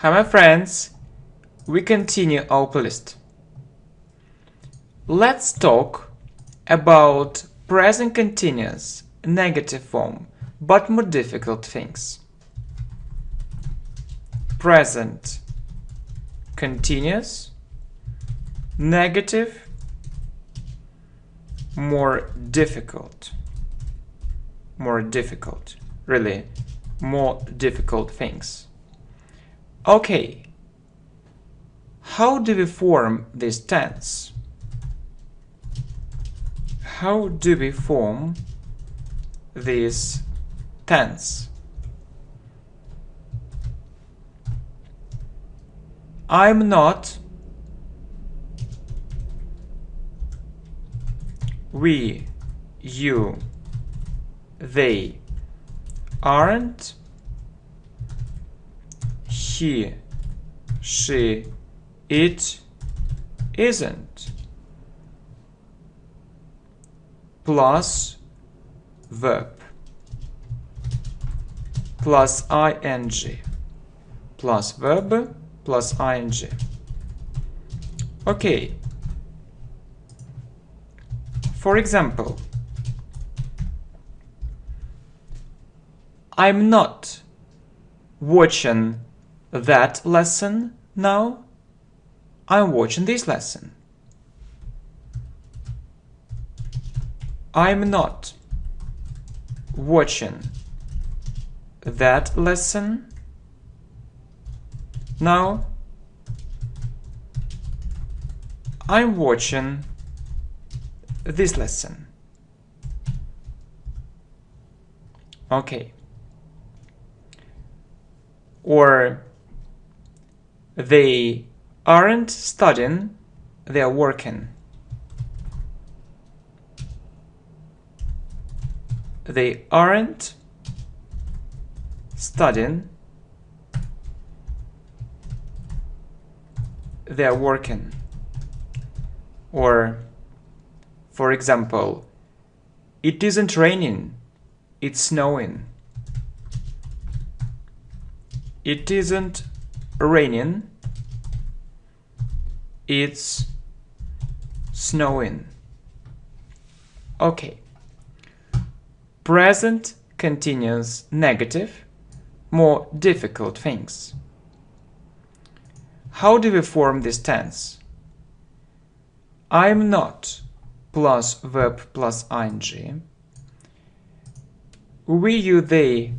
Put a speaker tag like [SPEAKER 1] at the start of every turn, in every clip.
[SPEAKER 1] Hi my friends, we continue our playlist. Let's talk about present continuous negative form, but more difficult things. Present continuous negative, more difficult, really more difficult things. Okay, how do we form this tense? How do we form this tense? I'm not, we, you, they, aren't, he, she, it, isn't, plus verb, plus ing, plus verb, plus ing. Okay. For example, I'm not watching that lesson now. I'm watching this lesson. I'm not watching that lesson now. I'm watching this lesson. Okay. Or they aren't studying, they're working. They aren't studying, they're working. Or, for example, it isn't raining, it's snowing. It isn't raining, it's snowing. Okay. Present continuous negative, more difficult things. How do we form this tense? I'm not plus verb plus ing. We, you, they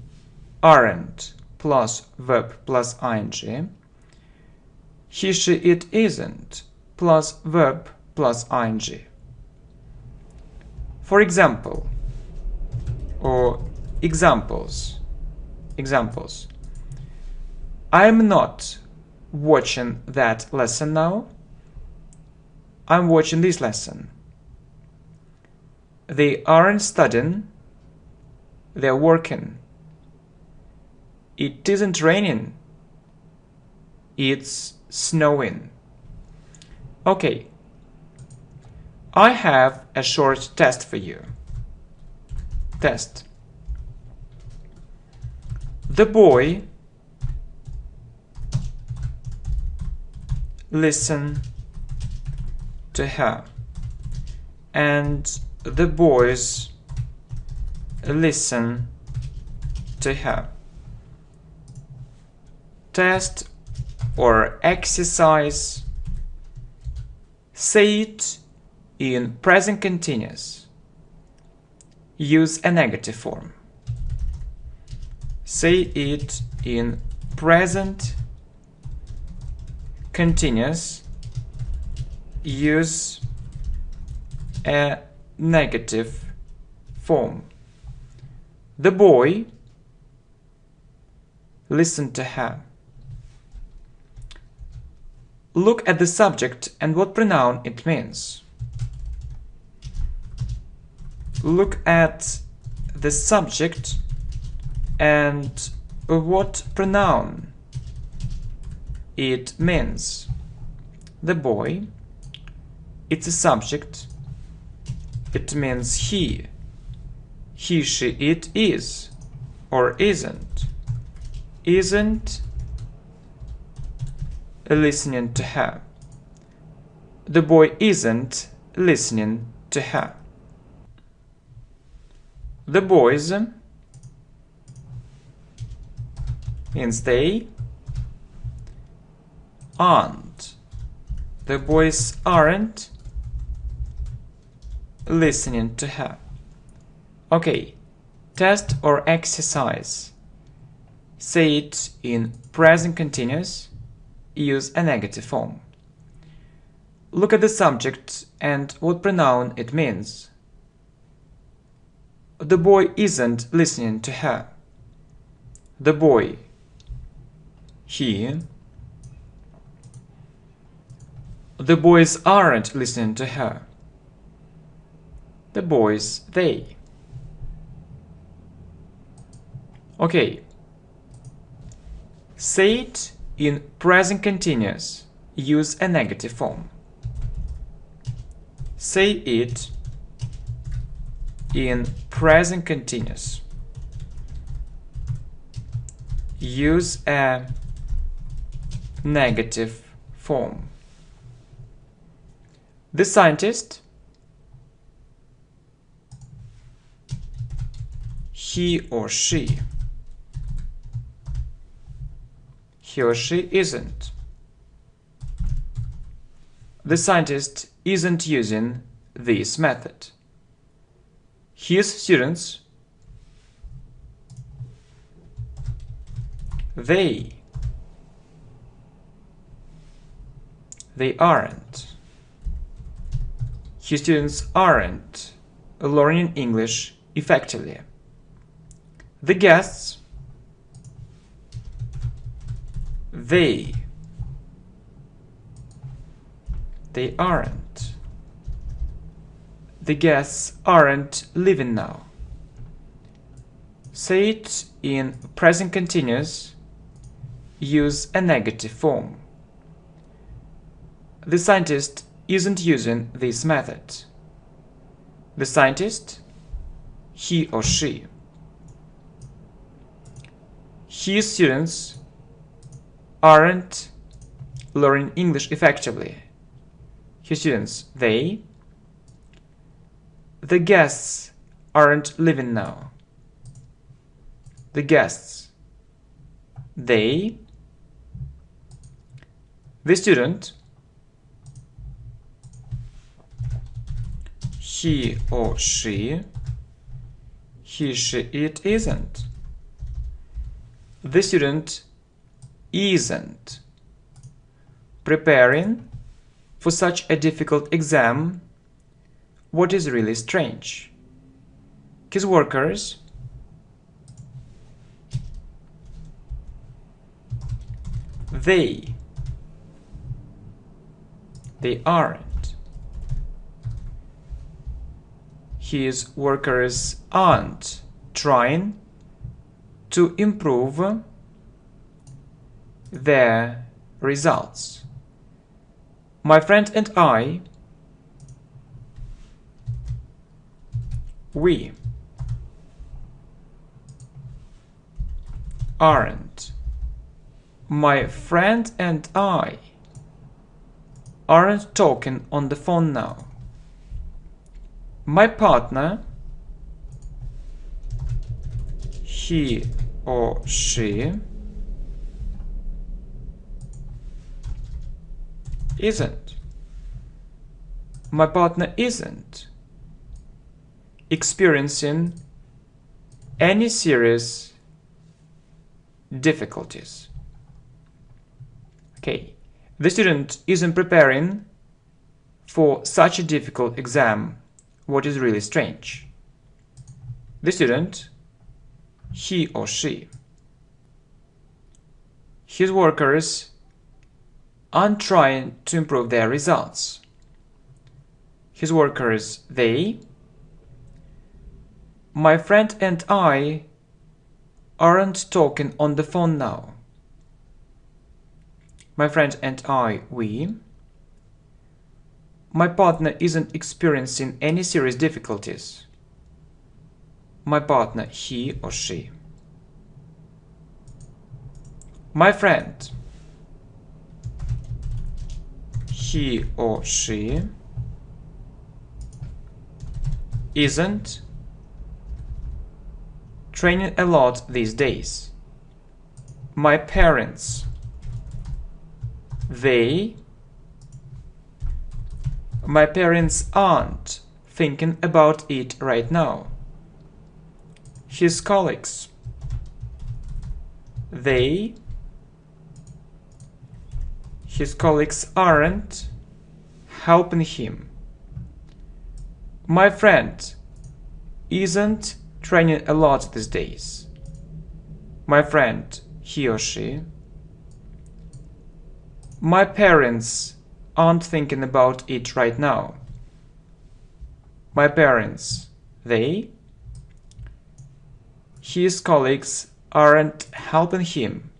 [SPEAKER 1] aren't plus verb plus ing. He, she, it isn't plus verb plus ing. For example, or examples. I'm not watching that lesson now. I'm watching this lesson. They aren't studying, they're working. It isn't raining, it's snowing. Okay, I have a short test for you. Test. The boy listened to her, and the boys listen to her. Test or exercise. Say it in present continuous. Use a negative form. Say it in present continuous. Use a negative form. The boy listened to her. Look at the subject and what pronoun it means. Look at the subject and what pronoun it means. The boy, it's a subject. It means he, she, it is or isn't. Isn't listening to her. The boy isn't listening to her. The boys means they aren't. The boys aren't listening to her. Okay, test or exercise. Say it in present continuous. Use a negative form. Look at the subject and what pronoun it means. The boy isn't listening to her. The boy, he. The boys aren't listening to her. The boys, they. Okay. Say it in present continuous. Use a negative form. Say it in present continuous. Use a negative form. The scientist, he or she. He or she isn't. The scientist isn't using this method. His students, they aren't. His students aren't learning English effectively. The guests, they aren't. The guests aren't leaving now. Say it in present continuous. Use a negative form. The scientist isn't using this method. The scientist, he or she. His students aren't learning English effectively. His students, they. The guests aren't leaving now. The guests, they. The student, he or she. He, she, it isn't. The student isn't preparing for such a difficult exam. What is really strange? His workers they aren't. His workers aren't trying to improve their results. My friend and I, we aren't. My friend and I aren't talking on the phone now. My partner, he or she, isn't. My partner isn't experiencing any serious difficulties. Okay, the student isn't preparing for such a difficult exam. What is really strange? The student, he or she. His workers aren't trying to improve their results. His workers, they. My friend and I aren't talking on the phone now. My friend and I, we. My partner isn't experiencing any serious difficulties. My partner, he or she. My friend, he or she isn't training a lot these days. My parents, my parents aren't thinking about it right now. His colleagues, his colleagues aren't helping him. My friend isn't training a lot these days. My friend, he or she. My parents aren't thinking about it right now. My parents, his colleagues aren't helping him.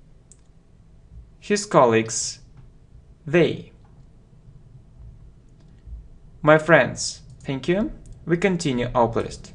[SPEAKER 1] His colleagues, My friends, thank you. We continue our playlist.